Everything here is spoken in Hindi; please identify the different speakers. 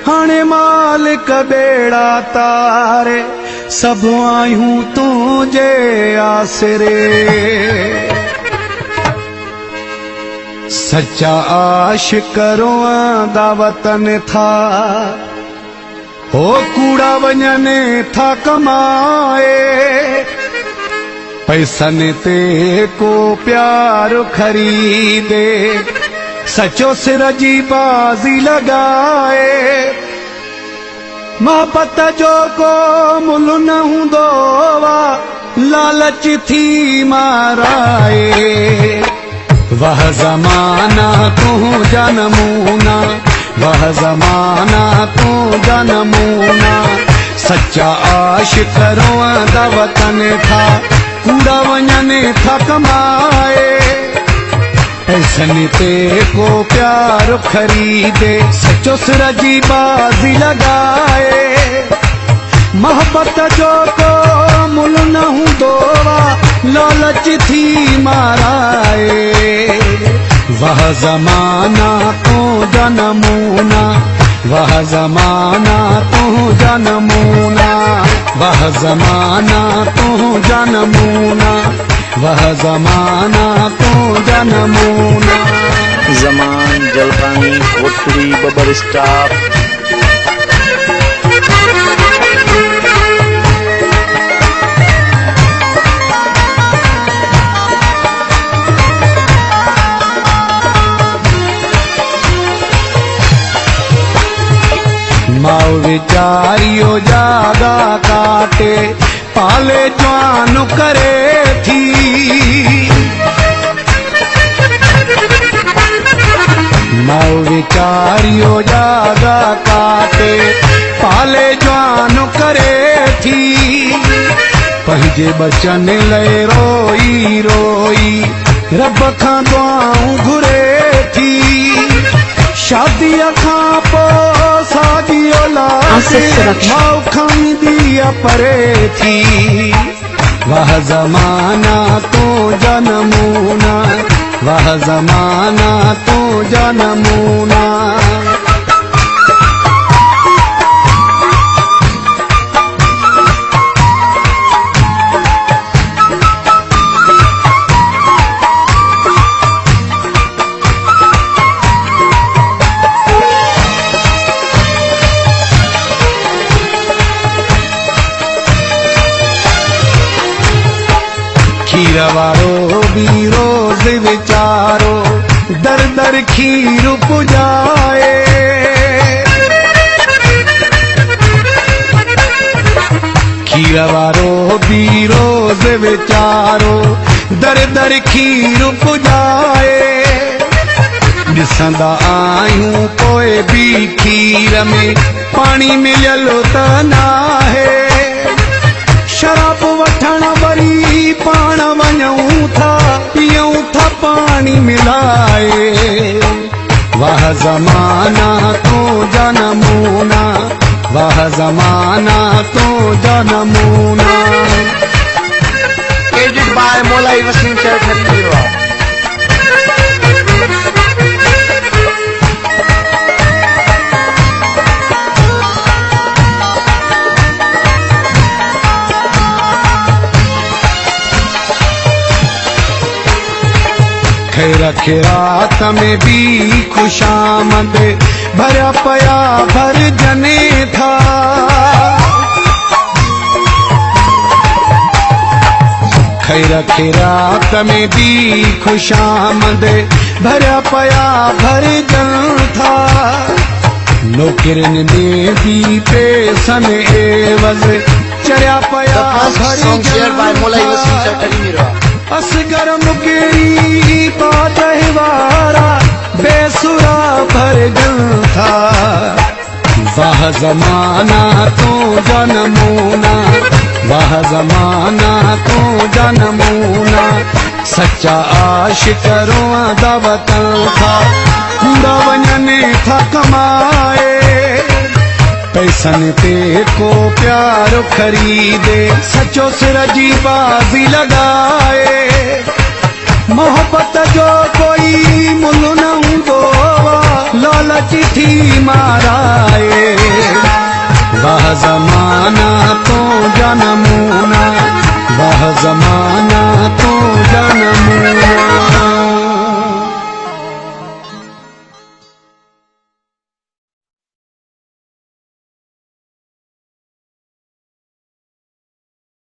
Speaker 1: हाणे मालिक बेड़ा तारे सब आयूं तुझे आसरे। सच्चा आशिक़रो दावतन था हो कूड़ा वञने था कमाए। पैसन ते को प्यार खरीदे सचो सिर जी बाज़ी लगाए। मोहब्बत जो को मुल न हूंदो लालच थी माराए। वह ज़माना तुझा नमूना, वह ज़माना तुझा नमूना। सच्चा आशिक़रो दावतन था कूड़ा वञने था कमाए। पैसन ते को प्यार खरीदे सचो सिर जी बाज़ी लगाए। मोहब्बत जो को मुल न हूंदो लालच थी माराए। वह ज़माना तुझा नमूना, वह ज़माना तुझा नमूना, वह ज़माना तुझा नमूना, वह ज़माना तुझा नमूना।
Speaker 2: ज़मान जलपानी कोटड़ी बबर स्टाफ।
Speaker 1: माओ विचारियो जागा काटे पाले जवान करे थी। माओ विचारियो जागा काटे पाले जवान करे थी। पंहिंजे बचन लाइ रोई रोई रब खां दुआऊं घुरे थी। शादीअ खां पोइ साॻी औलाद माउ खईंदी परे थी। वह ज़माना तुझा नमूना, वह ज़माना तुझा नमूना। खीर वारो भी रोज़ वीचारो दर दर खीर पुजाए। खीर वारो भी रोज़ वीचारो दर दर खीर पुजाए। ॾिसंदा आहियूं पोइ भी खीर में पानी मिलियल त नाहे। शराब वठण वरी पाण वञूं था पियूं था पानी मिलाए। वह ज़माना तुझा नमूना, वह ज़माना तुझा नमूना।
Speaker 2: Edit by Maulai Wasim Chaudhary.
Speaker 1: खैर खैरात में भी खुशामद भरा पया भर जने था। खैर खैरात में भी खुशामद भरा पया भर जन था। नौकरन में भी पैसन एवज़ चरिया पया भर असगर मुकेरी पातवारा बेसुरा भर जन था। वह ज़माना तुझा नमूना, वह ज़माना तुझा नमूना। सच्चा आशिक़रो दावतन था कूड़ा वञने था कमाए। पैसन ते को प्यार खरीदे सचो सिर जी बाज़ी लगाए। मोहब्बत जो कोई मुल न हूंदो लालच थी माराए। जनमूना, वह जमाना तो जनमूना।